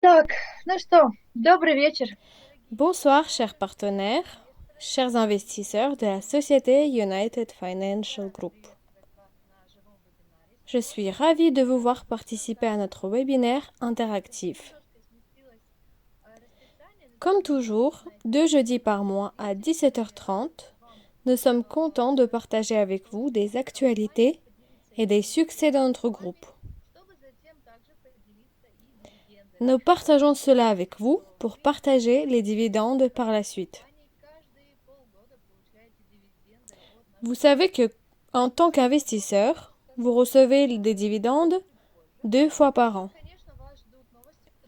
Так, ну что, добрый вечер. Bonsoir, chers partenaires, chers investisseurs de la société United Financial Group. Je suis ravie de vous voir participer à notre webinaire interactif. Comme toujours, deux jeudis par mois à 17h30, nous sommes contents de partager avec vous des actualités et des succès de notre groupe. Nous partageons cela avec vous pour partager les dividendes par la suite. Vous savez que, en tant qu'investisseur, vous recevez des dividendes 2 fois par an.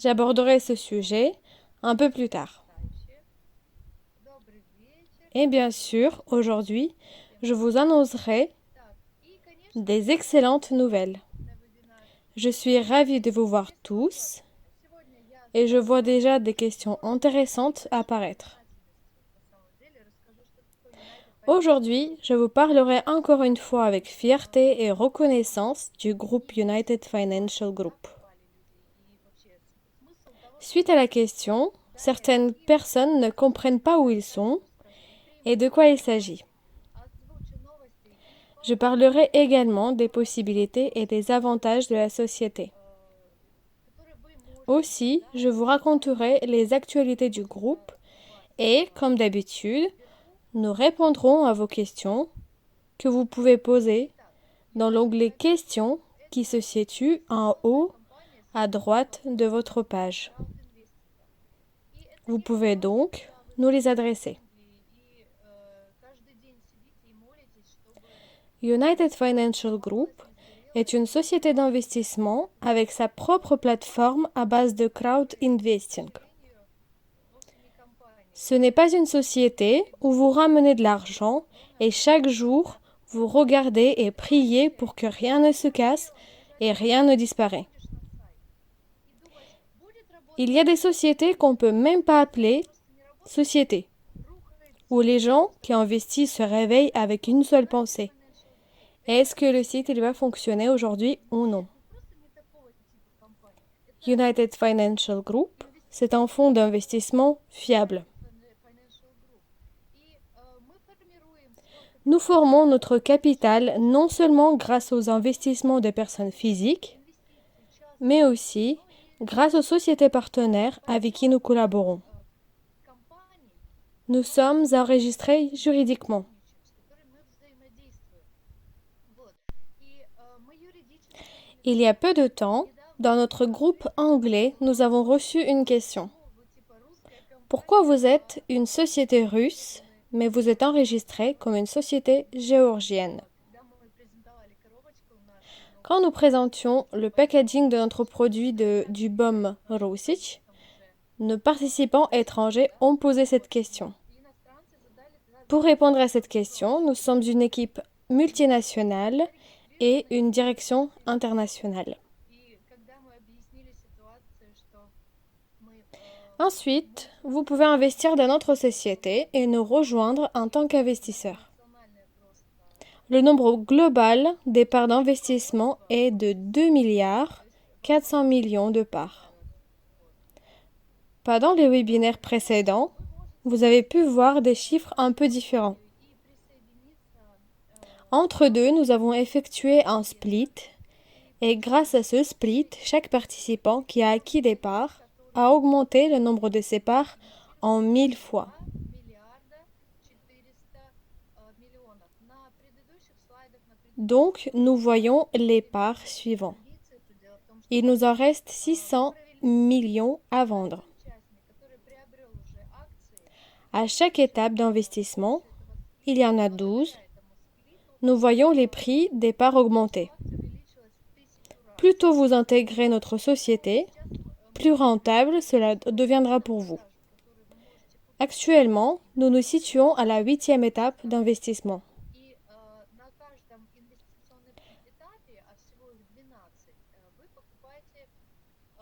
J'aborderai ce sujet un peu plus tard. Et bien sûr, aujourd'hui, je vous annoncerai des excellentes nouvelles. Je suis ravie de vous voir tous et je vois déjà des questions intéressantes apparaître. Aujourd'hui, je vous parlerai encore une fois avec fierté et reconnaissance du groupe United Financial Group. Suite à la question, certaines personnes ne comprennent pas où ils sont et de quoi il s'agit. Je parlerai également des possibilités et des avantages de la société. Aussi, je vous raconterai les actualités du groupe et, comme d'habitude, nous répondrons à vos questions que vous pouvez poser dans l'onglet Questions qui se situe en haut à droite de votre page. Vous pouvez donc nous les adresser. United Financial Group est une société d'investissement avec sa propre plateforme à base de crowd investing. Ce n'est pas une société où vous ramenez de l'argent et chaque jour vous regardez et priez pour que rien ne se casse et rien ne disparaît. Il y a des sociétés qu'on ne peut même pas appeler sociétés, où les gens qui investissent se réveillent avec une seule pensée. Est-ce que le site il va fonctionner aujourd'hui ou non? United Financial Group, c'est un fonds d'investissement fiable. Nous formons notre capital non seulement grâce aux investissements des personnes physiques, mais aussi grâce aux sociétés partenaires avec qui nous collaborons. Nous sommes enregistrés juridiquement. Il y a peu de temps, dans notre groupe anglais, nous avons reçu une question. Pourquoi vous êtes une société russe, mais vous êtes enregistré comme une société géorgienne? Quand nous présentions le packaging de notre produit du BOM Rusic, nos participants étrangers ont posé cette question. Pour répondre à cette question, nous sommes une équipe multinationale et une direction internationale. Ensuite, vous pouvez investir dans notre société et nous rejoindre en tant qu'investisseur. Le nombre global des parts d'investissement est de 2 milliards 400 millions de parts. Pendant les webinaires précédents, vous avez pu voir des chiffres un peu différents. Entre deux, nous avons effectué un split et grâce à ce split, chaque participant qui a acquis des parts a augmenté le nombre de ses parts en 1000 fois. Donc, nous voyons les parts suivantes. Il nous en reste 600 millions à vendre. À chaque étape d'investissement, il y en a 12, nous voyons les prix des parts augmenter. Plus tôt vous intégrez notre société, plus rentable cela deviendra pour vous. Actuellement, nous nous situons à la 8e étape d'investissement.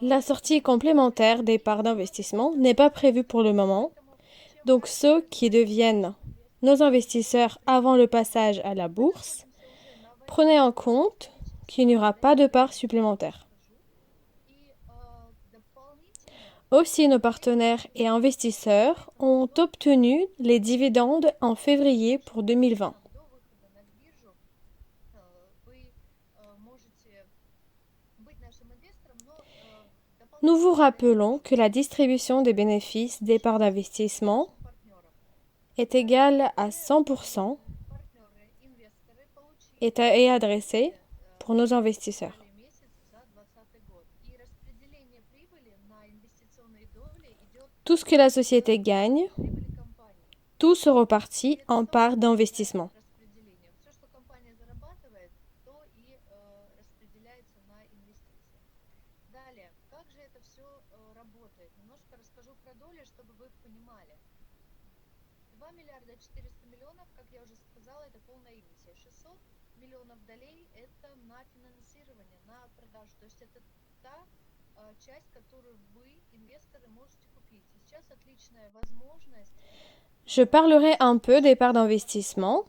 La sortie complémentaire des parts d'investissement n'est pas prévue pour le moment, donc ceux qui deviennent nos investisseurs avant le passage à la bourse, prenez en compte qu'il n'y aura pas de parts supplémentaires. Aussi, nos partenaires et investisseurs ont obtenu les dividendes en février pour 2020. Nous vous rappelons que la distribution des bénéfices des parts d'investissement est égale à 100% et est adressée pour nos investisseurs. Tout ce que la société gagne, tout se repartit en parts d'investissement. Je parlerai un peu des parts d'investissement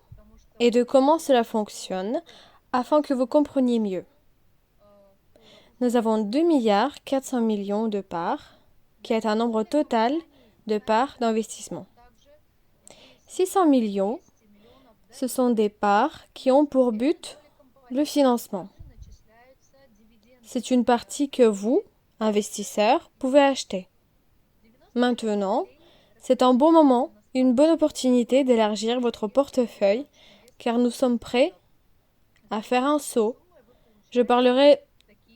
et de comment cela fonctionne afin que vous compreniez mieux. Nous avons 2,4 milliards de parts, qui est un nombre total de parts d'investissement. 600 millions, ce sont des parts qui ont pour but le financement. C'est une partie que vous, investisseurs, pouvez acheter. Maintenant, c'est un bon moment, une bonne opportunité d'élargir votre portefeuille car nous sommes prêts à faire un saut. Je parlerai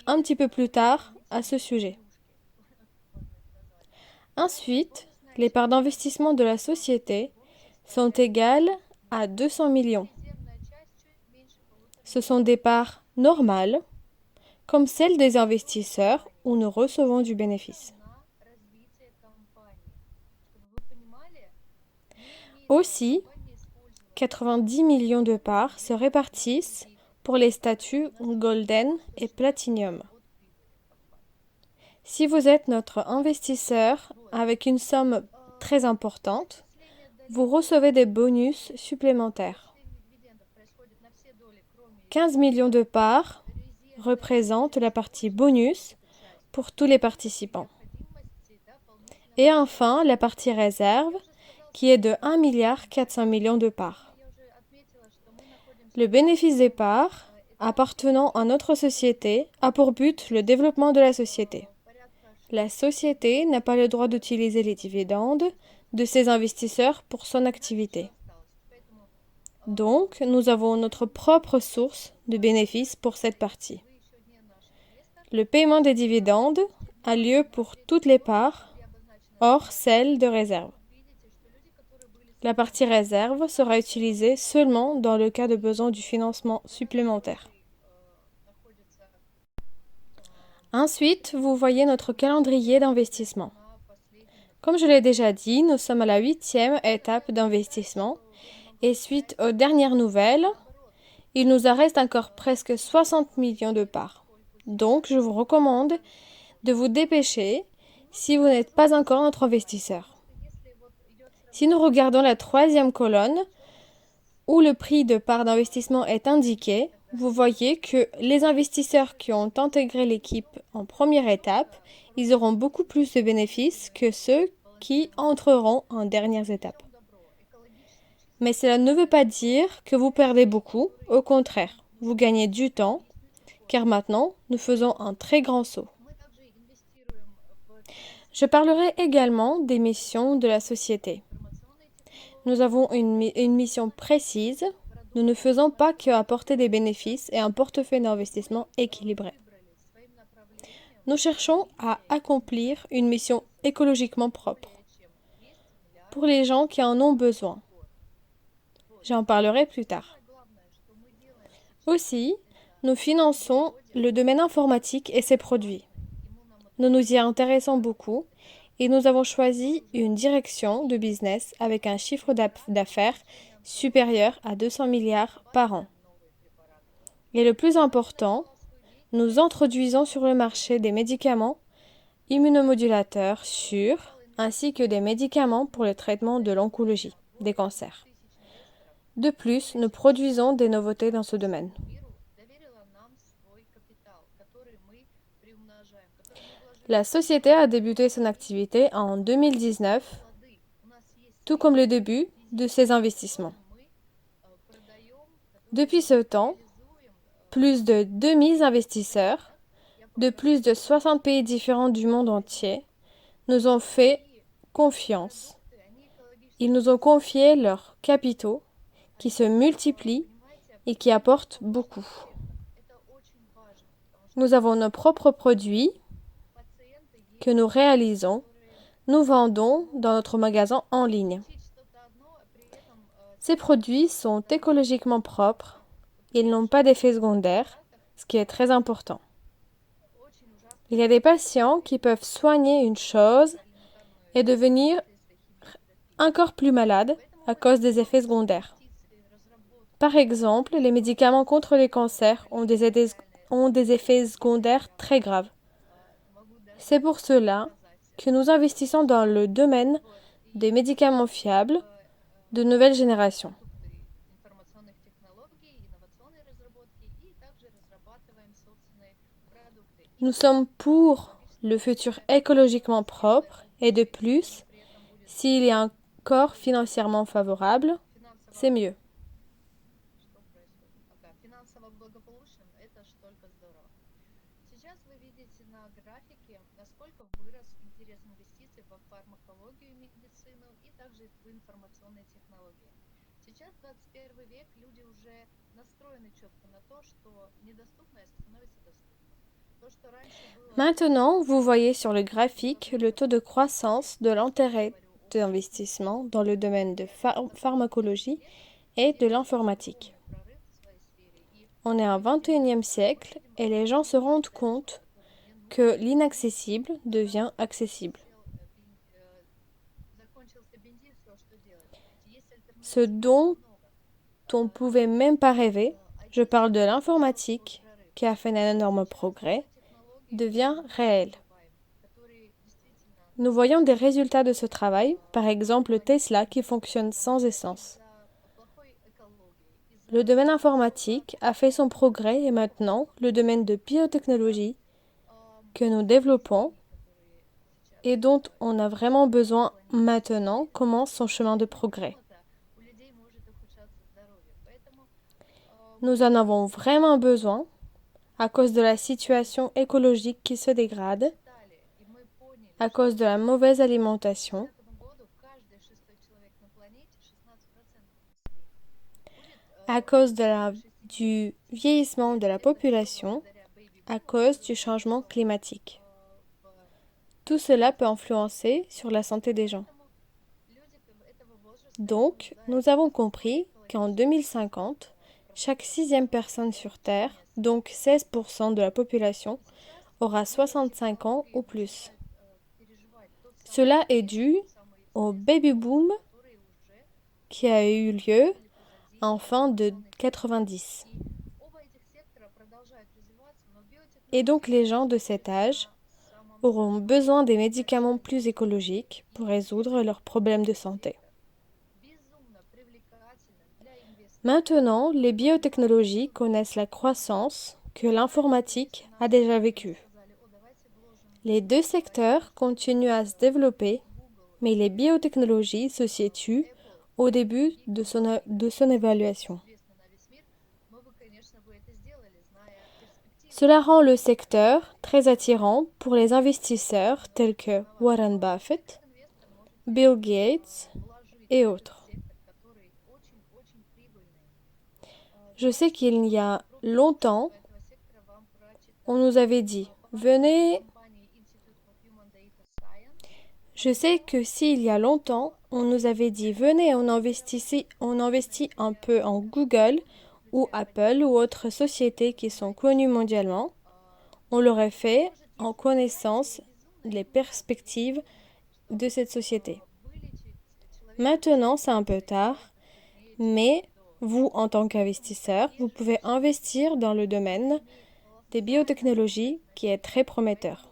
un petit peu plus tard à ce sujet. Ensuite, les parts d'investissement de la société sont égales à 200 millions. Ce sont des parts normales, comme celles des investisseurs où nous recevons du bénéfice. Aussi, 90 millions de parts se répartissent pour les statuts Golden et Platinum. Si vous êtes notre investisseur avec une somme très importante, vous recevez des bonus supplémentaires. 15 millions de parts représentent la partie bonus pour tous les participants. Et enfin, la partie réserve, qui est de 1,4 milliard de parts. Le bénéfice des parts appartenant à notre société a pour but le développement de la société. La société n'a pas le droit d'utiliser les dividendes de ses investisseurs pour son activité. Donc, nous avons notre propre source de bénéfices pour cette partie. Le paiement des dividendes a lieu pour toutes les parts, hors celle de réserve. La partie réserve sera utilisée seulement dans le cas de besoin du financement supplémentaire. Ensuite, vous voyez notre calendrier d'investissement. Comme je l'ai déjà dit, nous sommes à la 8e étape d'investissement et suite aux dernières nouvelles, il nous en reste encore presque 60 millions de parts. Donc, je vous recommande de vous dépêcher si vous n'êtes pas encore notre investisseur. Si nous regardons la 3e colonne, où le prix de part d'investissement est indiqué, vous voyez que les investisseurs qui ont intégré l'équipe en première étape, ils auront beaucoup plus de bénéfices que ceux qui entreront en dernière étape. Mais cela ne veut pas dire que vous perdez beaucoup, au contraire, vous gagnez du temps, car maintenant, nous faisons un très grand saut. Je parlerai également des missions de la société. Nous avons une mission précise. Nous ne faisons pas qu'apporter des bénéfices et un portefeuille d'investissement équilibré. Nous cherchons à accomplir une mission écologiquement propre pour les gens qui en ont besoin. J'en parlerai plus tard. Aussi, nous finançons le domaine informatique et ses produits. Nous nous y intéressons beaucoup et nous avons choisi une direction de business avec un chiffre d'affaires supérieur à 200 milliards par an. Et le plus important, nous introduisons sur le marché des médicaments immunomodulateurs sûrs ainsi que des médicaments pour le traitement de l'oncologie, des cancers. De plus, nous produisons des nouveautés dans ce domaine. La société a débuté son activité en 2019, tout comme le début de ses investissements. Depuis ce temps, plus de 2000 investisseurs de plus de 60 pays différents du monde entier nous ont fait confiance. Ils nous ont confié leurs capitaux qui se multiplient et qui apportent beaucoup. Nous avons nos propres produits que nous réalisons, nous vendons dans notre magasin en ligne. Ces produits sont écologiquement propres, ils n'ont pas d'effet secondaire, ce qui est très important. Il y a des patients qui peuvent soigner une chose et devenir encore plus malades à cause des effets secondaires. Par exemple, les médicaments contre les cancers ont des effets secondaires très graves. C'est pour cela que nous investissons dans le domaine des médicaments fiables de nouvelle génération. Nous sommes pour le futur écologiquement propre et de plus, s'il est encore financièrement favorable, c'est mieux. Maintenant, vous voyez sur le graphique le taux de croissance de l'intérêt d'investissement dans le domaine de pharmacologie et de l'informatique. On est au XXIe siècle et les gens se rendent compte que l'inaccessible devient accessible. Ce dont on ne pouvait même pas rêver, je parle de l'informatique qui a fait un énorme progrès, devient réel. Nous voyons des résultats de ce travail, par exemple Tesla qui fonctionne sans essence. Le domaine informatique a fait son progrès et maintenant le domaine de biotechnologie que nous développons et dont on a vraiment besoin maintenant commence son chemin de progrès. Nous en avons vraiment besoin à cause de la situation écologique qui se dégrade, à cause de la mauvaise alimentation, à cause du vieillissement de la population, à cause du changement climatique. Tout cela peut influencer sur la santé des gens. Donc, nous avons compris qu'en 2050, chaque 6e personne sur Terre, donc 16% de la population, aura 65 ans ou plus. Cela est dû au baby boom qui a eu lieu en fin de 90. Et donc les gens de cet âge auront besoin des médicaments plus écologiques pour résoudre leurs problèmes de santé. Maintenant, les biotechnologies connaissent la croissance que l'informatique a déjà vécue. Les deux secteurs continuent à se développer, mais les biotechnologies se situent au début de son évaluation. Cela rend le secteur très attirant pour les investisseurs tels que Warren Buffett, Bill Gates et autres. Je sais qu'il y a longtemps, on nous avait dit, venez. Je sais que s'il y a longtemps, on nous avait dit, venez, on investit un peu en Google ou Apple ou autres sociétés qui sont connues mondialement. On l'aurait fait en connaissance des perspectives de cette société. Maintenant, c'est un peu tard, mais vous, en tant qu'investisseur, vous pouvez investir dans le domaine des biotechnologies qui est très prometteur.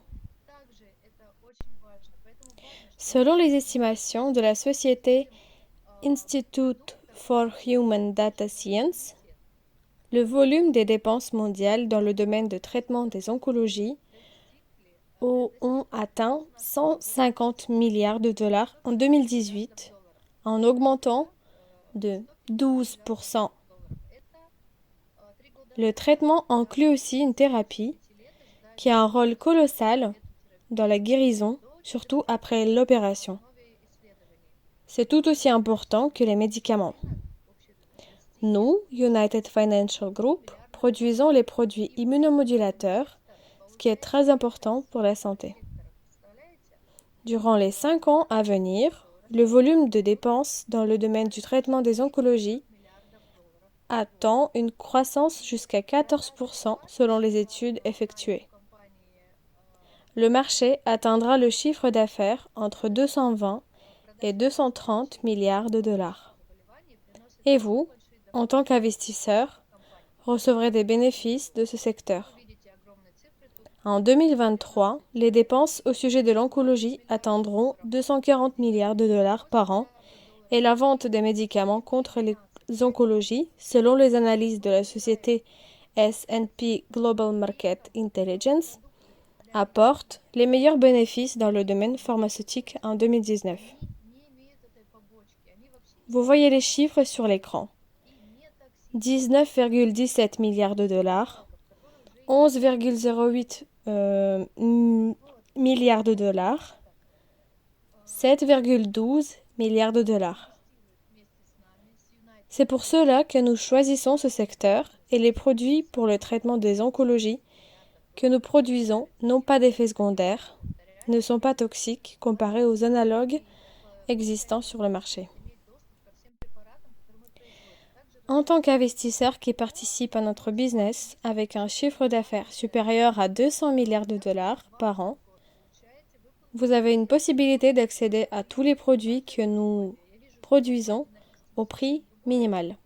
Selon les estimations de la société Institute for Human Data Science, le volume des dépenses mondiales dans le domaine de traitement des oncologies ont atteint 150 milliards de dollars en 2018, en augmentant de 12%. Le traitement inclut aussi une thérapie qui a un rôle colossal dans la guérison, surtout après l'opération. C'est tout aussi important que les médicaments. Nous, United Financial Group, produisons les produits immunomodulateurs, ce qui est très important pour la santé. Durant les 5 ans à venir, le volume de dépenses dans le domaine du traitement des oncologies attend une croissance jusqu'à 14% selon les études effectuées. Le marché atteindra le chiffre d'affaires entre 220 et 230 milliards de dollars. Et vous, en tant qu'investisseur, recevrez des bénéfices de ce secteur. En 2023, les dépenses au sujet de l'oncologie atteindront 240 milliards de dollars par an et la vente des médicaments contre les oncologies, selon les analyses de la société S&P Global Market Intelligence, apporte les meilleurs bénéfices dans le domaine pharmaceutique en 2019. Vous voyez les chiffres sur l'écran. 19,17 milliards de dollars, 11,08 milliards de dollars, 7,12 milliards de dollars. C'est pour cela que nous choisissons ce secteur et les produits pour le traitement des oncologies que nous produisons n'ont pas d'effets secondaires, ne sont pas toxiques comparés aux analogues existants sur le marché. En tant qu'investisseur qui participe à notre business avec un chiffre d'affaires supérieur à 200 milliards de dollars par an, vous avez une possibilité d'accéder à tous les produits que nous produisons au prix minimal.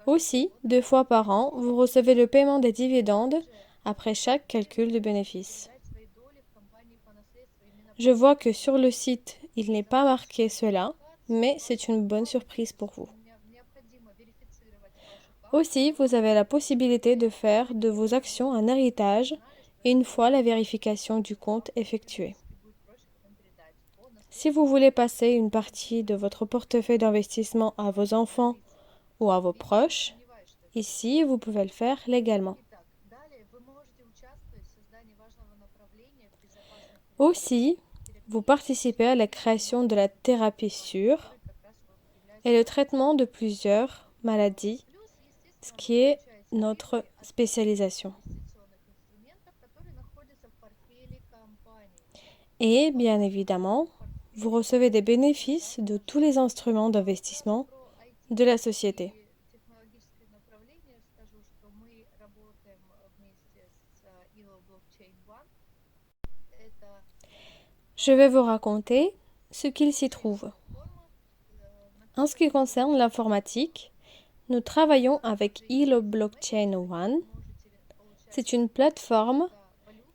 Aussi, 2 fois par an, vous recevez le paiement des dividendes après chaque calcul de bénéfices. Je vois que sur le site, il n'est pas marqué cela, mais c'est une bonne surprise pour vous. Aussi, vous avez la possibilité de faire de vos actions un héritage une fois la vérification du compte effectuée. Si vous voulez passer une partie de votre portefeuille d'investissement à vos enfants ou à vos proches, ici, vous pouvez le faire légalement. Aussi, vous participez à la création de la thérapie sûre et le traitement de plusieurs maladies, ce qui est notre spécialisation. Et bien évidemment, vous recevez des bénéfices de tous les instruments d'investissement de la société. Je vais vous raconter ce qu'il s'y trouve. En ce qui concerne l'informatique, nous travaillons avec Elo Blockchain One. C'est une plateforme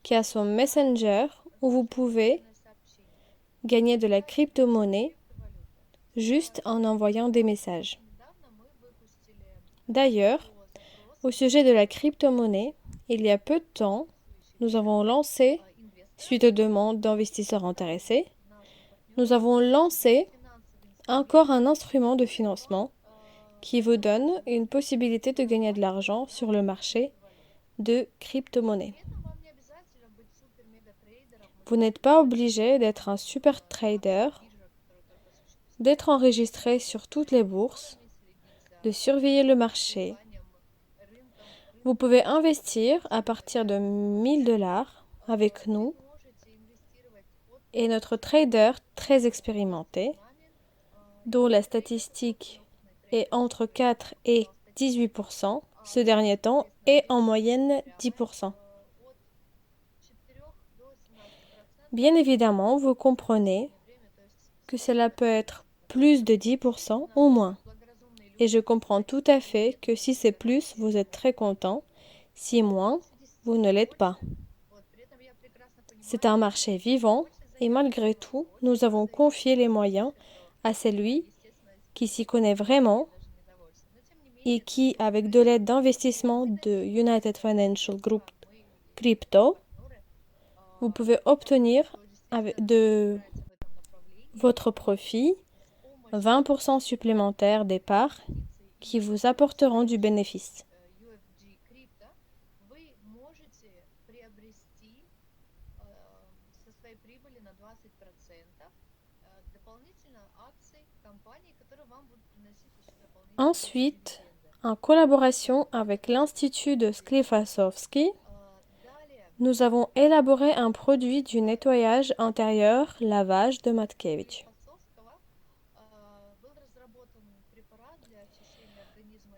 qui a son messenger où vous pouvez gagner de la crypto-monnaie juste en envoyant des messages. D'ailleurs, au sujet de la crypto-monnaie, il y a peu de temps, nous avons lancé, suite aux demandes d'investisseurs intéressés, nous avons lancé encore un instrument de financement qui vous donne une possibilité de gagner de l'argent sur le marché de crypto-monnaie. Vous n'êtes pas obligé d'être un super trader, d'être enregistré sur toutes les bourses, de surveiller le marché. Vous pouvez investir à partir de 1000 dollars avec nous et notre trader très expérimenté, dont la statistique est entre 4 et 18%, ce dernier temps est en moyenne 10%. Bien évidemment, vous comprenez que cela peut être plus de 10% ou moins. Et je comprends tout à fait que si c'est plus, vous êtes très content. Si moins, vous ne l'êtes pas. C'est un marché vivant et malgré tout, nous avons confié les moyens à celui qui s'y connaît vraiment et qui, avec de l'aide d'investissement de United Financial Group Crypto, vous pouvez obtenir de votre profit 20% supplémentaires des parts qui vous apporteront du bénéfice. Ensuite, en collaboration avec l'Institut de Sklifosovski, nous avons élaboré un produit du nettoyage intérieur lavage de Matkevich.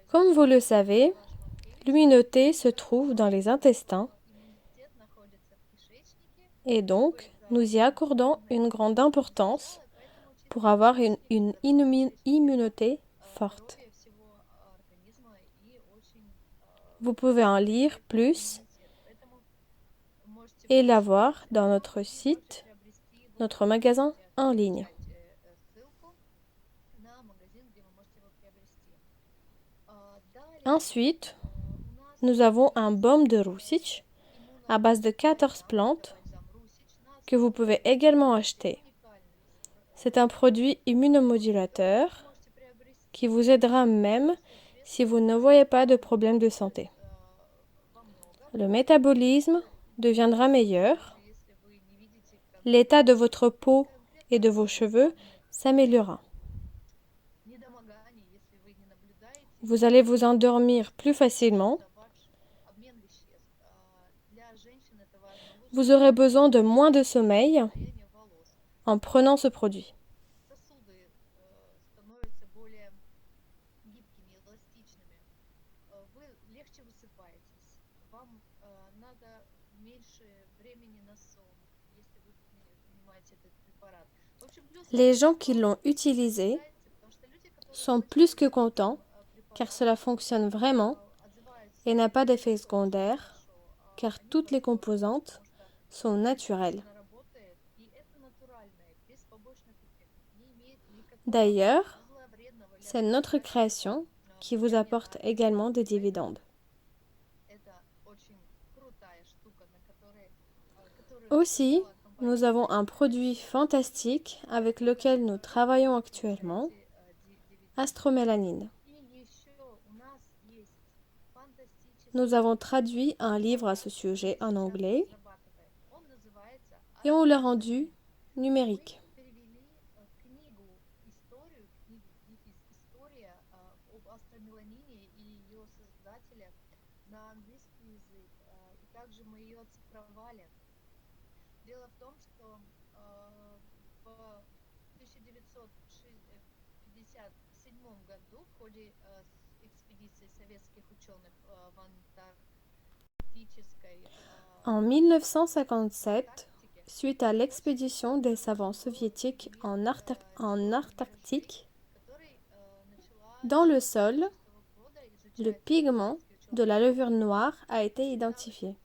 Comme vous le savez, l'immunité se trouve dans les intestins et donc nous y accordons une grande importance pour avoir une immunité forte. Vous pouvez en lire plus et l'avoir dans notre site, notre magasin en ligne. Ensuite, nous avons un baume de Roussich à base de 14 plantes que vous pouvez également acheter. C'est un produit immunomodulateur qui vous aidera même si vous ne voyez pas de problème de santé. Le métabolisme deviendra meilleur, l'état de votre peau et de vos cheveux s'améliorera. Vous allez vous endormir plus facilement. Vous aurez besoin de moins de sommeil en prenant ce produit. Les gens qui l'ont utilisé sont plus que contents car cela fonctionne vraiment et n'a pas d'effet secondaire car toutes les composantes sont naturelles. D'ailleurs, c'est notre création qui vous apporte également des dividendes. Aussi, nous avons un produit fantastique avec lequel nous travaillons actuellement, Astromélanine. Nous avons traduit un livre à ce sujet en anglais et on l'a rendu numérique. En 1957, suite à l'expédition des savants soviétiques en Antarctique, dans le sol, le pigment de la levure noire a été identifié.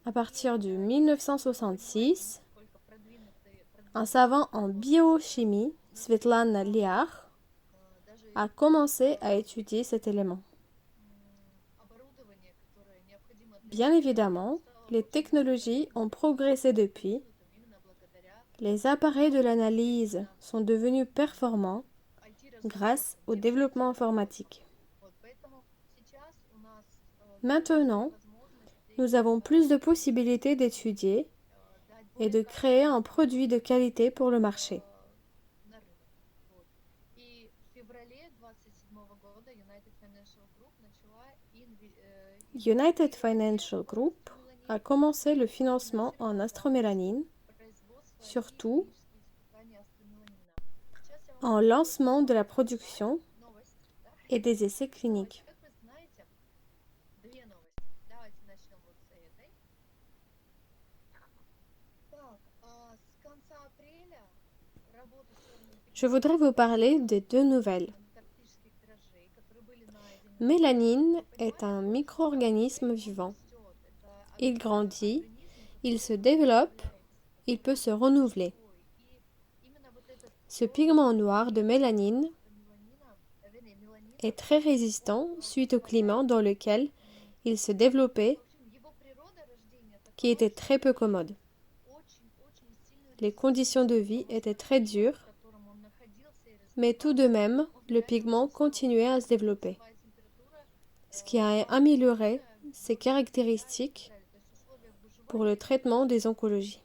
À partir de 1966, un savant en biochimie, Svetlana Liar, a commencé à étudier cet élément. Bien évidemment, les technologies ont progressé depuis. Les appareils de l'analyse sont devenus performants grâce au développement informatique. Maintenant, nous avons plus de possibilités d'étudier et de créer un produit de qualité pour le marché. United Financial Group a commencé le financement en astromélanine, surtout en lancement de la production et des essais cliniques. Je voudrais vous parler de deux nouvelles. Mélanine est un micro-organisme vivant. Il grandit, il se développe, il peut se renouveler. Ce pigment noir de mélanine est très résistant suite au climat dans lequel il se développait qui était très peu commode. Les conditions de vie étaient très dures, mais tout de même, le pigment continuait à se développer, ce qui a amélioré ses caractéristiques pour le traitement des oncologies.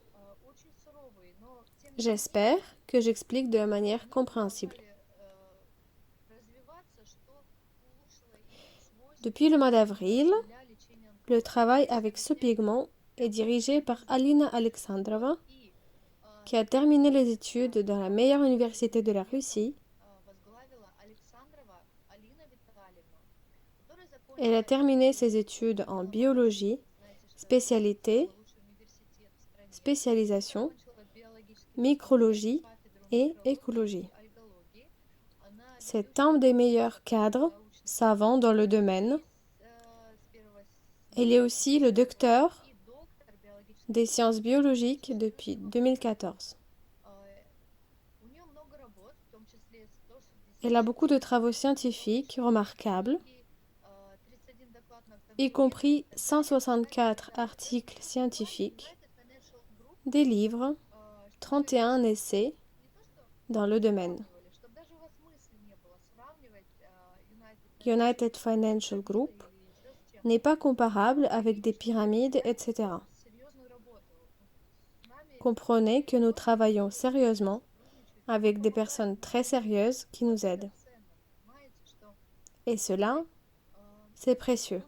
J'espère que j'explique de la manière compréhensible. Depuis le mois d'avril, le travail avec ce pigment est dirigé par Alina Alexandrova, qui a terminé les études dans la meilleure université de la Russie. Elle a terminé ses études en biologie, spécialisation, micrologie et écologie. C'est un des meilleurs cadres savants dans le domaine. Elle est aussi le docteur des sciences biologiques depuis 2014. Elle a beaucoup de travaux scientifiques remarquables, y compris 164 articles scientifiques, des livres, 31 essais dans le domaine. United Financial Group n'est pas comparable avec des pyramides, etc. Comprenez que nous travaillons sérieusement avec des personnes très sérieuses qui nous aident. Et cela, c'est précieux.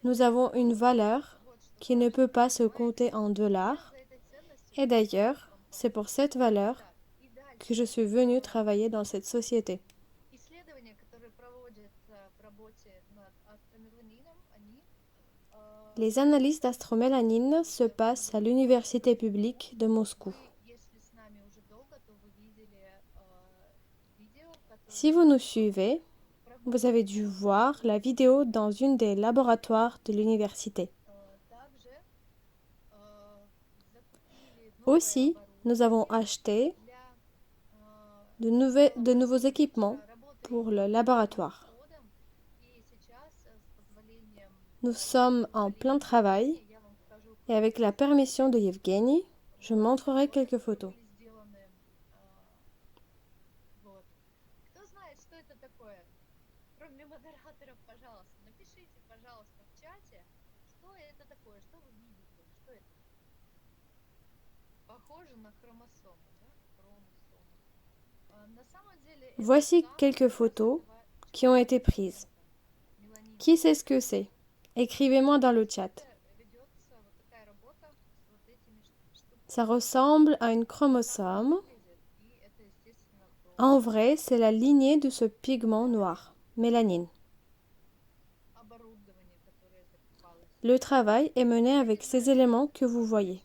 Nous avons une valeur qui ne peut pas se compter en dollars. Et d'ailleurs, c'est pour cette valeur que je suis venue travailler dans cette société. Les analyses d'astromélanine se passent à l'université publique de Moscou. Si vous nous suivez, vous avez dû voir la vidéo dans une des laboratoires de l'université. Aussi, nous avons acheté de nouveaux équipements pour le laboratoire. Nous sommes en plein travail et avec la permission de Yevgeny, je montrerai quelques photos. Voici quelques photos qui ont été prises. Qui sait ce que c'est? Écrivez-moi dans le chat. Ça ressemble à une chromosome. En vrai, c'est la lignée de ce pigment noir, mélanine. Le travail est mené avec ces éléments que vous voyez.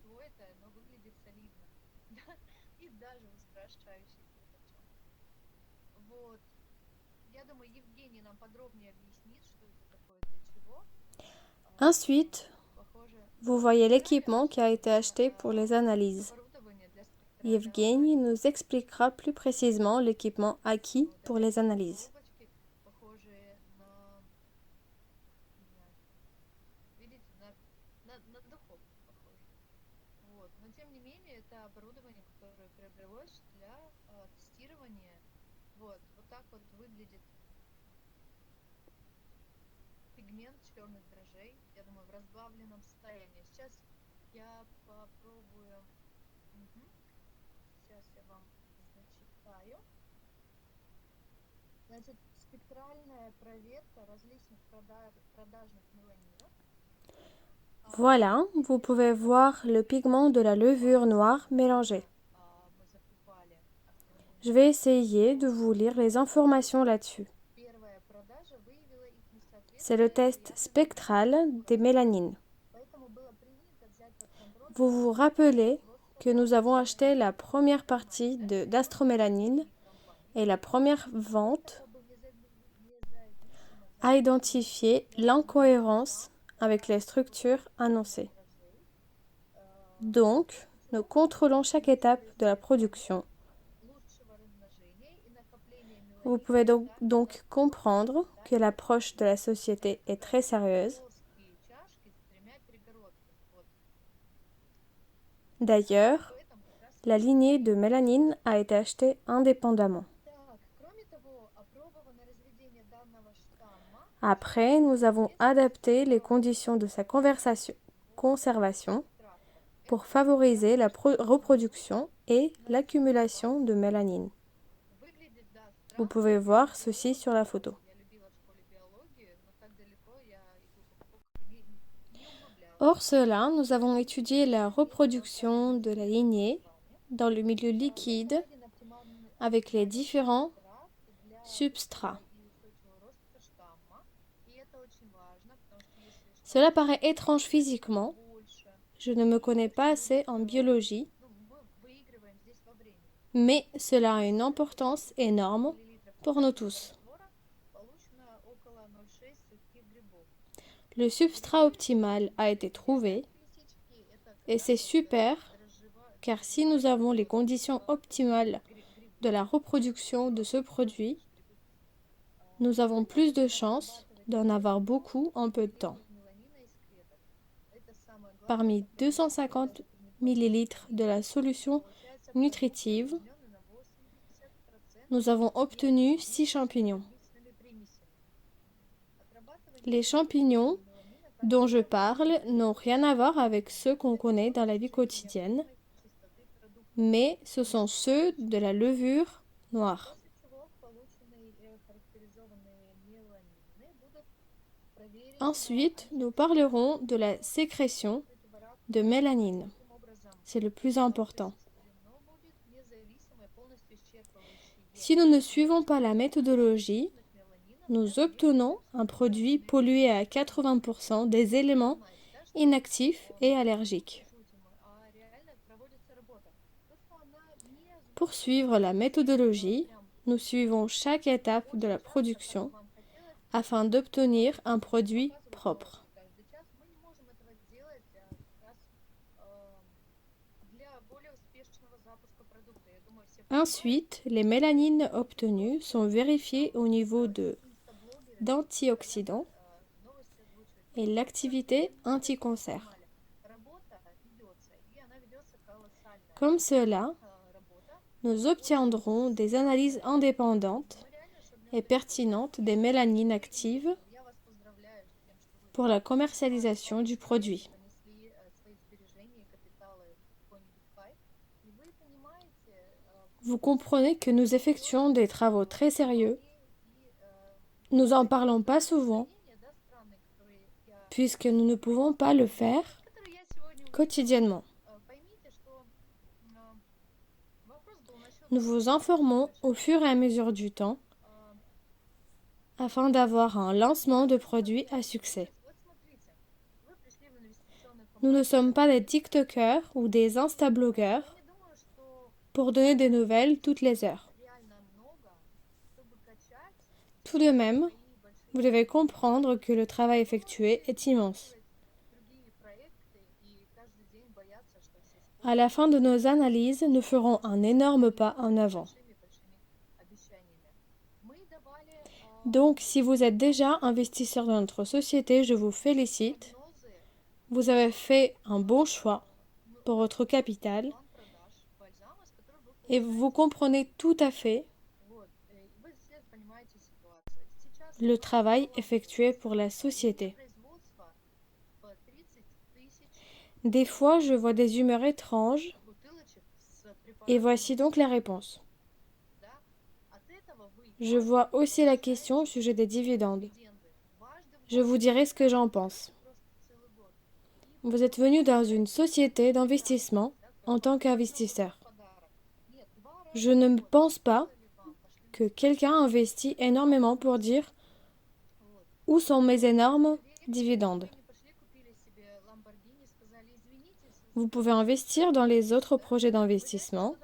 Ensuite, vous voyez l'équipement qui a été acheté pour les analyses. Yevgeny nous expliquera plus précisément l'équipement acquis pour les analyses. Voilà, vous pouvez voir le pigment de la levure noire mélangé. Je vais essayer de vous lire les informations là-dessus. C'est le test spectral des mélanines. Vous vous rappelez que nous avons acheté la première partie d'astromélanine et la première vente a identifié l'incohérence avec les structures annoncées. Donc, nous contrôlons chaque étape de la production Vous pouvez donc comprendre que l'approche de la société est très sérieuse. D'ailleurs, la lignée de mélanine a été achetée indépendamment. Après, nous avons adapté les conditions de sa conservation pour favoriser la reproduction et l'accumulation de mélanine. Vous pouvez voir ceci sur la photo. Hors cela, nous avons étudié la reproduction de la lignée dans le milieu liquide avec les différents substrats. Cela paraît étrange physiquement. Je ne me connais pas assez en biologie, mais cela a une importance énorme pour nous tous. Le substrat optimal a été trouvé et c'est super car si nous avons les conditions optimales de la reproduction de ce produit, nous avons plus de chances d'en avoir beaucoup en peu de temps. Parmi 250 ml de la solution nutritive, nous avons obtenu 6 champignons. Les champignons dont je parle n'ont rien à voir avec ceux qu'on connaît dans la vie quotidienne, mais ce sont ceux de la levure noire. Ensuite, nous parlerons de la sécrétion de mélanine. C'est le plus important. Si nous ne suivons pas la méthodologie, nous obtenons un produit pollué à 80% des éléments inactifs et allergiques. Pour suivre la méthodologie, nous suivons chaque étape de la production afin d'obtenir un produit propre. Ensuite, les mélanines obtenues sont vérifiées au niveau d'antioxydants et l'activité anti-cancer. Comme cela, nous obtiendrons des analyses indépendantes et pertinentes des mélanines actives pour la commercialisation du produit. Vous comprenez que nous effectuons des travaux très sérieux. Nous n'en parlons pas souvent, puisque nous ne pouvons pas le faire quotidiennement. Nous vous informons au fur et à mesure du temps afin d'avoir un lancement de produit à succès. Nous ne sommes pas des TikTokers ou des Insta-blogueurs pour donner des nouvelles toutes les heures. Tout de même, vous devez comprendre que le travail effectué est immense. À la fin de nos analyses, nous ferons un énorme pas en avant. Donc, si vous êtes déjà investisseur dans notre société, je vous félicite. Vous avez fait un bon choix pour votre capital et vous comprenez tout à fait le travail effectué pour la société. Des fois, je vois des humeurs étranges et voici donc la réponse. Je vois aussi la question au sujet des dividendes. Je vous dirai ce que j'en pense. Vous êtes venu dans une société d'investissement en tant qu'investisseur. Je ne pense pas que quelqu'un investit énormément pour dire où sont mes énormes dividendes. Vous pouvez investir dans les autres projets d'investissement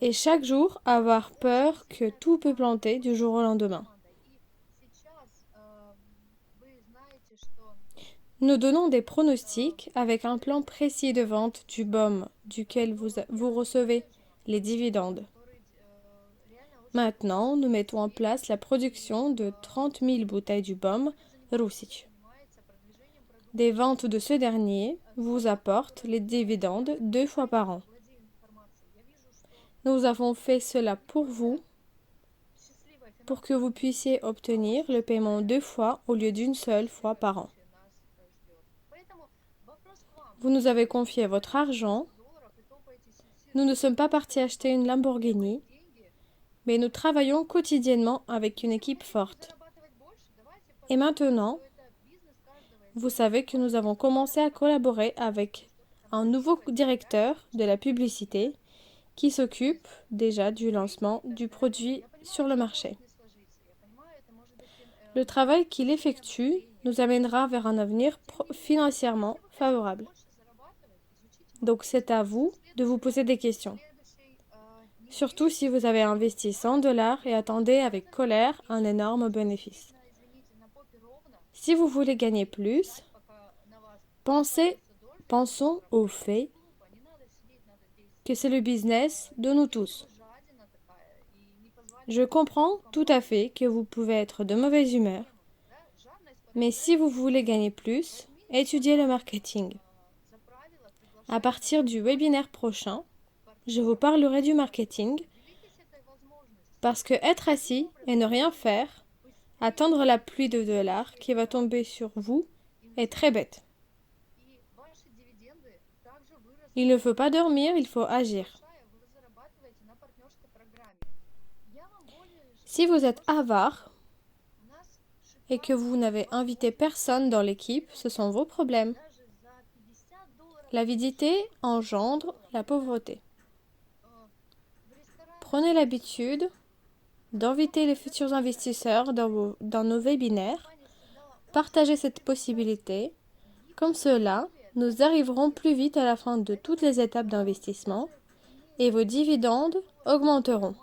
et chaque jour avoir peur que tout peut planter du jour au lendemain. Nous donnons des pronostics avec un plan précis de vente du BOM duquel vous recevez les dividendes. Maintenant, nous mettons en place la production de 30 000 bouteilles du baume Rusic. Des ventes de ce dernier vous apportent les dividendes 2 fois par an. Nous avons fait cela pour vous, pour que vous puissiez obtenir le paiement 2 fois au lieu d'une seule fois par an. Vous nous avez confié votre argent. Nous ne sommes pas partis acheter une Lamborghini, mais nous travaillons quotidiennement avec une équipe forte. Et maintenant, vous savez que nous avons commencé à collaborer avec un nouveau directeur de la publicité qui s'occupe déjà du lancement du produit sur le marché. Le travail qu'il effectue nous amènera vers un avenir financièrement favorable. Donc c'est à vous de vous poser des questions. Surtout si vous avez investi 100 $ et attendez avec colère un énorme bénéfice. Si vous voulez gagner plus, pensons au fait que c'est le business de nous tous. Je comprends tout à fait que vous pouvez être de mauvaise humeur, mais si vous voulez gagner plus, étudiez le marketing. À partir du webinaire prochain, je vous parlerai du marketing parce que être assis et ne rien faire, attendre la pluie de dollars qui va tomber sur vous, est très bête. Il ne faut pas dormir, il faut agir. Si vous êtes avare et que vous n'avez invité personne dans l'équipe, ce sont vos problèmes. L'avidité engendre la pauvreté. Prenez l'habitude d'inviter les futurs investisseurs dans nos webinaires. Partagez cette possibilité. Comme cela, nous arriverons plus vite à la fin de toutes les étapes d'investissement et vos dividendes augmenteront.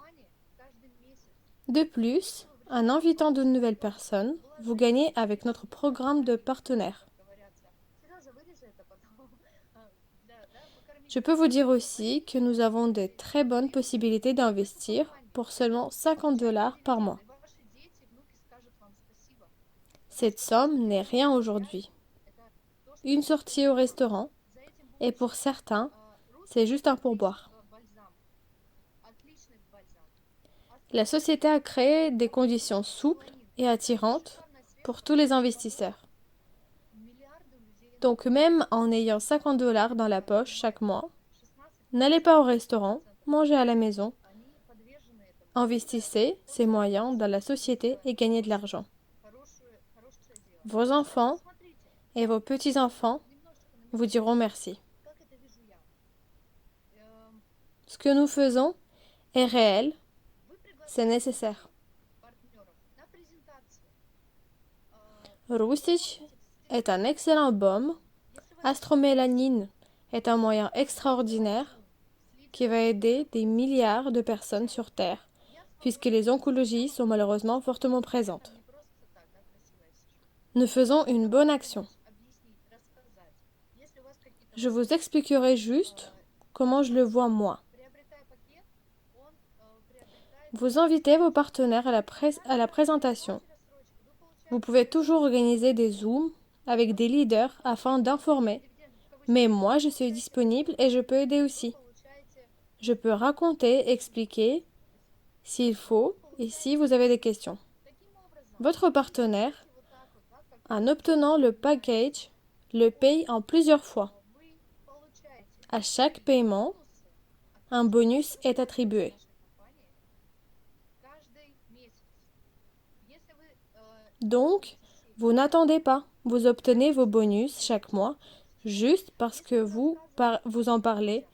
De plus, en invitant de nouvelles personnes, vous gagnez avec notre programme de partenaires. Je peux vous dire aussi que nous avons de très bonnes possibilités d'investir pour seulement 50 $ par mois. Cette somme n'est rien aujourd'hui. Une sortie au restaurant, et pour certains, c'est juste un pourboire. La société a créé des conditions souples et attirantes pour tous les investisseurs. Donc même en ayant 50 $ dans la poche chaque mois, n'allez pas au restaurant, mangez à la maison. Investissez ces moyens dans la société et gagnez de l'argent. Vos enfants et vos petits-enfants vous diront merci. Ce que nous faisons est réel, c'est nécessaire. Rusic est un excellent baume. Astromélanine est un moyen extraordinaire qui va aider des milliards de personnes sur Terre, puisque les oncologies sont malheureusement fortement présentes. Nous faisons une bonne action. Je vous expliquerai juste comment je le vois moi. Vous invitez vos partenaires à la présentation. Vous pouvez toujours organiser des Zooms avec des leaders afin d'informer. Mais moi, je suis disponible et je peux aider aussi. Je peux raconter, expliquer s'il faut et si vous avez des questions. Votre partenaire, en obtenant le package, le paye en plusieurs fois. À chaque paiement, un bonus est attribué. Donc, vous n'attendez pas. Vous obtenez vos bonus chaque mois juste parce que vous en parlez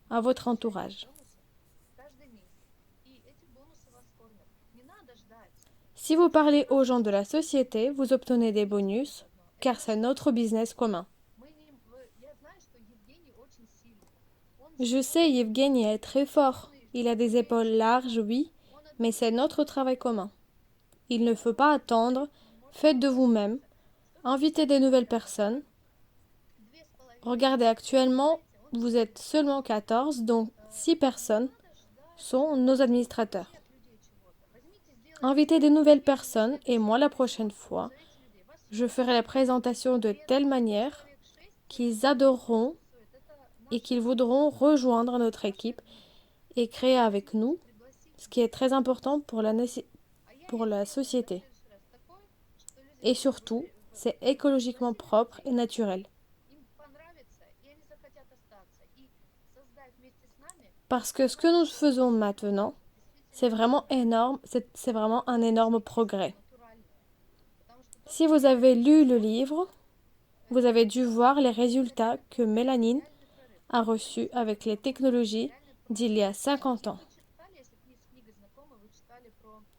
à votre entourage. Si vous parlez aux gens de la société, vous obtenez des bonus car c'est notre business commun. Je sais, Yevgeny est très fort. Il a des épaules larges, oui, mais c'est notre travail commun. Il ne faut pas attendre. Faites de vous-même. Invitez des nouvelles personnes. Regardez, actuellement, vous êtes seulement 14, donc 6 personnes sont nos administrateurs. Invitez de nouvelles personnes et moi la prochaine fois, je ferai la présentation de telle manière qu'ils adoreront et qu'ils voudront rejoindre notre équipe et créer avec nous, ce qui est très important pour la société. Et surtout, c'est écologiquement propre et naturel. Parce que ce que nous faisons maintenant, c'est vraiment énorme, c'est vraiment un énorme progrès. Si vous avez lu le livre, vous avez dû voir les résultats que Mélanine a reçus avec les technologies d'il y a 50 ans.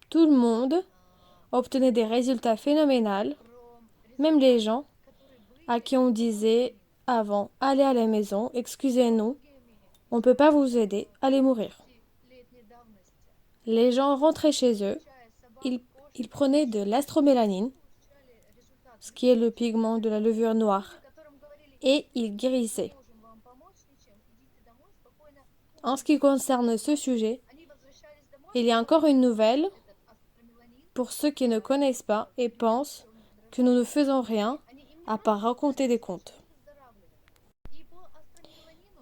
Tout le monde obtenait des résultats phénoménaux, même les gens à qui on disait avant, allez à la maison, excusez-nous, on ne peut pas vous aider, allez mourir. Les gens rentraient chez eux, ils prenaient de l'astromélanine, ce qui est le pigment de la levure noire, et ils guérissaient. En ce qui concerne ce sujet, il y a encore une nouvelle pour ceux qui ne connaissent pas et pensent que nous ne faisons rien à part raconter des contes.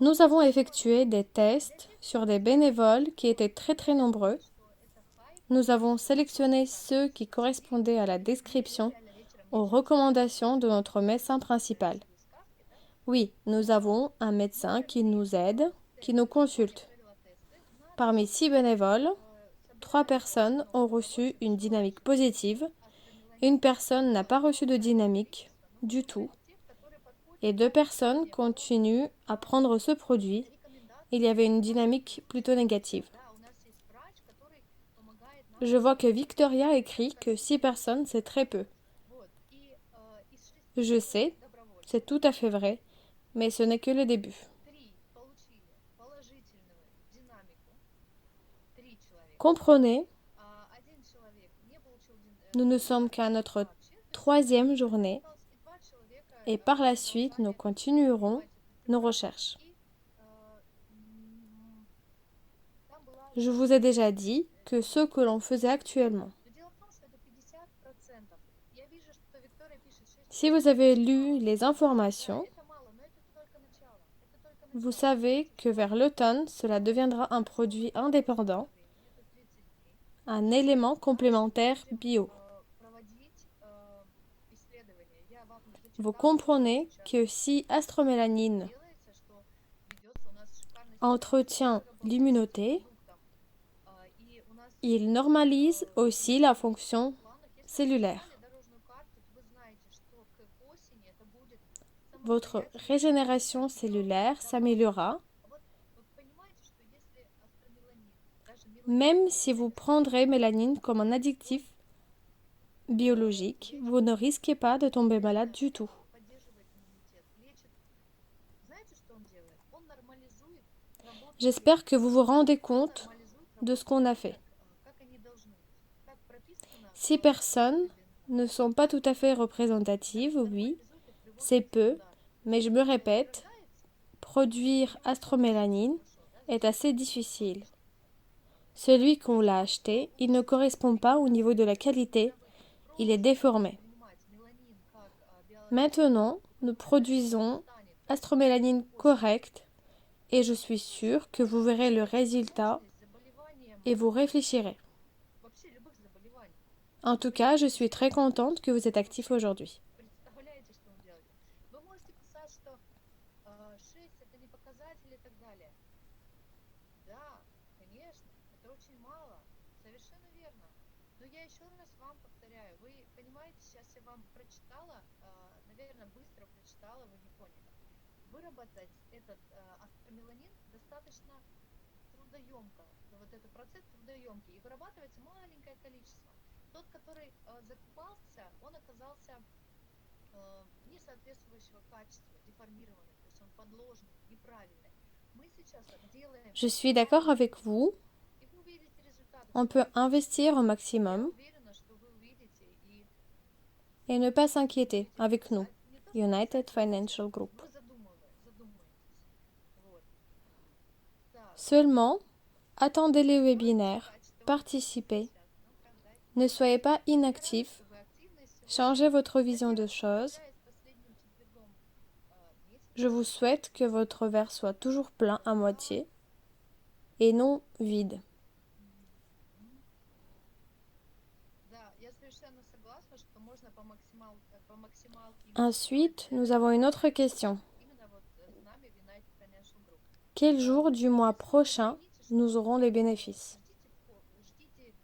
Nous avons effectué des tests sur des bénévoles qui étaient très nombreux. Nous avons sélectionné ceux qui correspondaient à la description aux recommandations de notre médecin principal. Oui, nous avons un médecin qui nous aide, qui nous consulte. Parmi 6 bénévoles, 3 personnes ont reçu une dynamique positive, une personne n'a pas reçu de dynamique du tout, et 2 personnes continuent à prendre ce produit. Il y avait une dynamique plutôt négative. Je vois que Victoria écrit que 6 personnes, c'est très peu. Je sais, c'est tout à fait vrai, mais ce n'est que le début. Comprenez, nous ne sommes qu'à notre 3e journée et par la suite, nous continuerons nos recherches. Je vous ai déjà dit que ce que l'on faisait actuellement. Si vous avez lu les informations, vous savez que vers l'automne, cela deviendra un produit indépendant, un élément complémentaire bio. Vous comprenez que si astromélanine entretient l'immunité, il normalise aussi la fonction cellulaire. Votre régénération cellulaire s'améliorera, même si vous prendrez mélanine comme un additif biologique, vous ne risquez pas de tomber malade du tout. J'espère que vous vous rendez compte de ce qu'on a fait. 6 personnes ne sont pas tout à fait représentatives, oui, c'est peu, mais je me répète, produire astromélanine est assez difficile. Celui qu'on l'a acheté, il ne correspond pas au niveau de la qualité, il est déformé. Maintenant, nous produisons astromélanine correcte et je suis sûre que vous verrez le résultat et vous réfléchirez. En tout cas, je suis très contente que vous êtes actif aujourd'hui. Je suis d'accord avec vous. On peut investir au maximum et ne pas s'inquiéter avec nous, United Financial Group. Seulement, attendez les webinaires, participez, ne soyez pas inactifs, changez votre vision de choses. Je vous souhaite que votre verre soit toujours plein à moitié et non vide. Ensuite, nous avons une autre question. Quel jour du mois prochain nous aurons les bénéfices?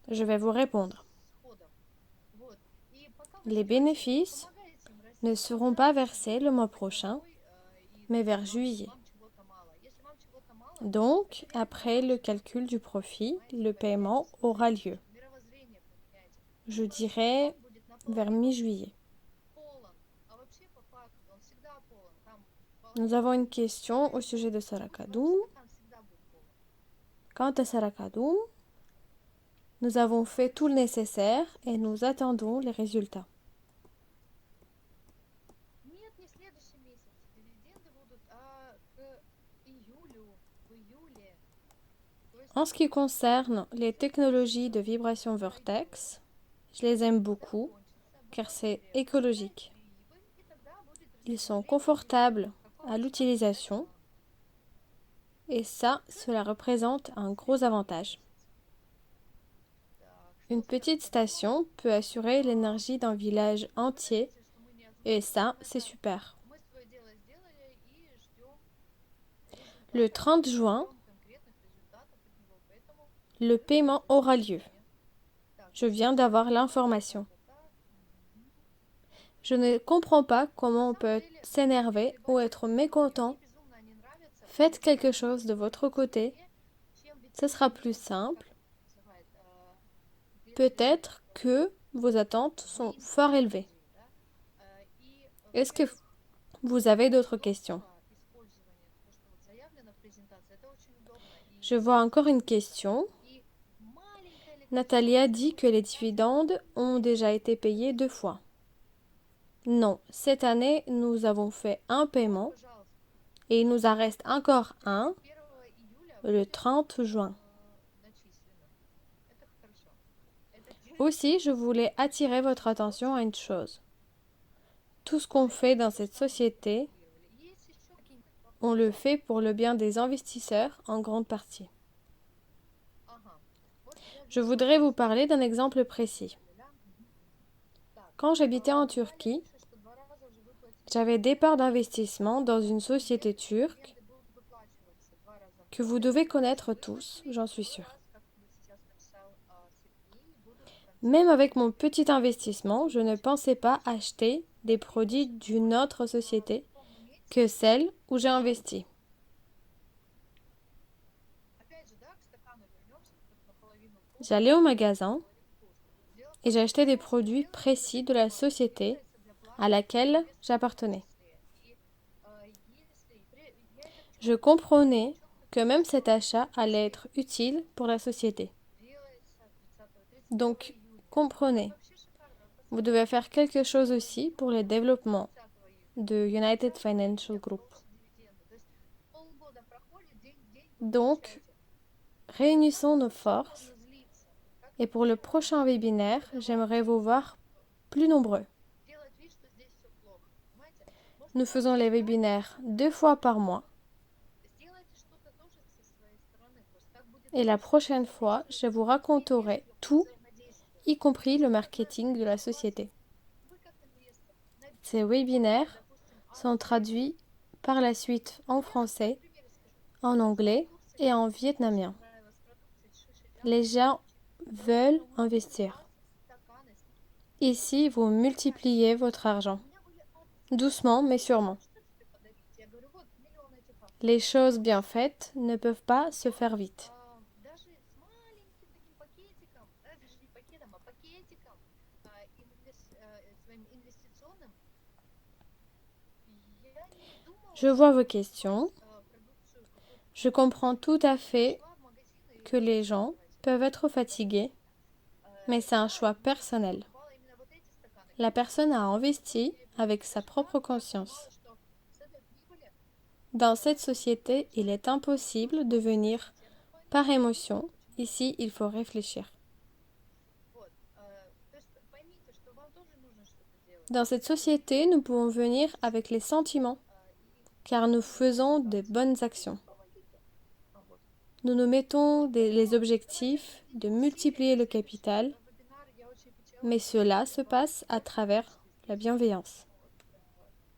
Je vais vous répondre. Les bénéfices ne seront pas versés le mois prochain, mais vers juillet. Donc, après le calcul du profit, le paiement aura lieu. Je dirais vers mi-juillet. Nous avons une question au sujet de Sarakadoum. Quant à Sarakadoum, nous avons fait tout le nécessaire et nous attendons les résultats. En ce qui concerne les technologies de vibration vortex, je les aime beaucoup car c'est écologique. Ils sont confortables à l'utilisation et ça, cela représente un gros avantage. Une petite station peut assurer l'énergie d'un village entier et ça, c'est super. Le 30 juin, le paiement aura lieu. Je viens d'avoir l'information. Je ne comprends pas comment on peut s'énerver ou être mécontent. Faites quelque chose de votre côté. Ce sera plus simple. Peut-être que vos attentes sont fort élevées. Est-ce que vous avez d'autres questions? Je vois encore une question. Natalia dit que les dividendes ont déjà été payés 2 fois. Non, cette année, nous avons fait un paiement et il nous en reste encore un le 30 juin. Aussi, je voulais attirer votre attention à une chose. Tout ce qu'on fait dans cette société, on le fait pour le bien des investisseurs en grande partie. Je voudrais vous parler d'un exemple précis. Quand j'habitais en Turquie, j'avais des parts d'investissement dans une société turque que vous devez connaître tous, j'en suis sûre. Même avec mon petit investissement, je ne pensais pas acheter des produits d'une autre société que celle où j'ai investi. J'allais au magasin et j'achetais des produits précis de la société à laquelle j'appartenais. Je comprenais que même cet achat allait être utile pour la société. Donc, comprenez, vous devez faire quelque chose aussi pour le développement de United Financial Group. Donc, réunissons nos forces et pour le prochain webinaire, j'aimerais vous voir plus nombreux. Nous faisons les webinaires 2 fois par mois. Et la prochaine fois, je vous raconterai tout, y compris le marketing de la société. Ces webinaires sont traduits par la suite en français, en anglais et en vietnamien. Les gens veulent investir. Ici, vous multipliez votre argent. Doucement, mais sûrement. Les choses bien faites ne peuvent pas se faire vite. Je vois vos questions. Je comprends tout à fait que les gens peuvent être fatigués, mais c'est un choix personnel. La personne a investi avec sa propre conscience. Dans cette société, il est impossible de venir par émotion. Ici, il faut réfléchir. Вот. То есть поймите, что вам тоже нужно что-то делать. Dans cette société, nous pouvons venir avec les sentiments, car nous faisons de bonnes actions. Помогите. Вот. Nous nous mettons les objectifs de multiplier le capital, Вебинар я очень хотела. mais cela se passe à travers la bienveillance.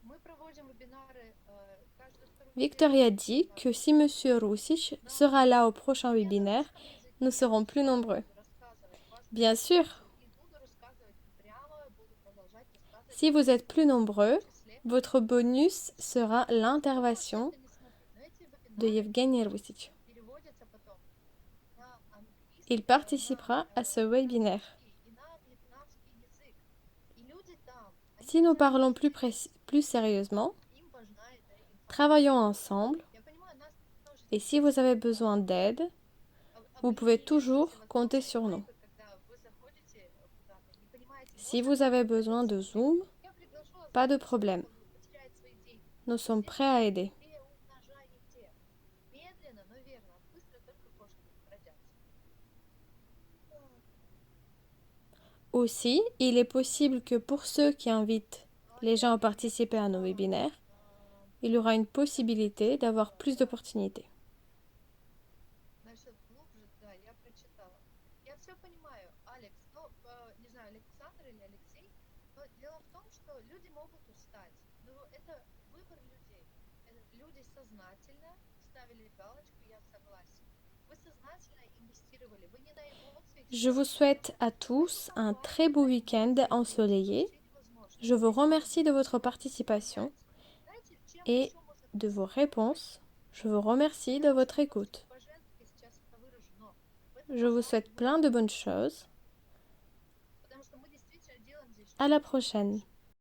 Мы проводим вебинары каждую вторую Victoria dit que si M. Roussich sera là au prochain webinaire, nous serons plus nombreux. Bien sûr, и буду рассказывать прямо, буду продолжать рассказывать. si vous êtes plus nombreux, votre bonus sera l'intervention Но эти de вебинары Yevgeny Roussich. переводятся потом на английский Il participera à ce webinaire. и на вьетнамский язык. И люди там, Si nous parlons plus sérieusement, им важна эта информация. travaillons ensemble Я понимаю, нас тоже et si vous avez besoin d'aide, vous pouvez toujours compter sur nous. когда вы заходите куда-то, не понимаете, Si vous avez besoin de Zoom, я приглашу вас, pas de problème. он потеряет свои деньги. Nous sommes prêts à aider. Переумножаете. Медленно, но верно. Быстро только кошки родятся. Aussi, il est possible que pour ceux qui invitent les gens à participer à nos webinaires, il y aura une possibilité d'avoir plus d'opportunités. Значит, глубже, да, я прочитала. Я все понимаю, Алекс, ну, не знаю, Александр или Алексей, но дело в том, что люди могут устать. Но это выбор людей. Люди сознательно ставили галочку «Я согласен». Вы сознательно инвестировали, вы не на эмоциях. Je vous souhaite à tous un très beau week-end ensoleillé. Je vous remercie de votre participation Знаете, чем et еще можно de vos réponses. Je vous remercie de votre écoute. по-женски сейчас это выражу, но Je vous souhaite plein de bonnes choses. потому что мы действительно делаем здесь À la prochaine.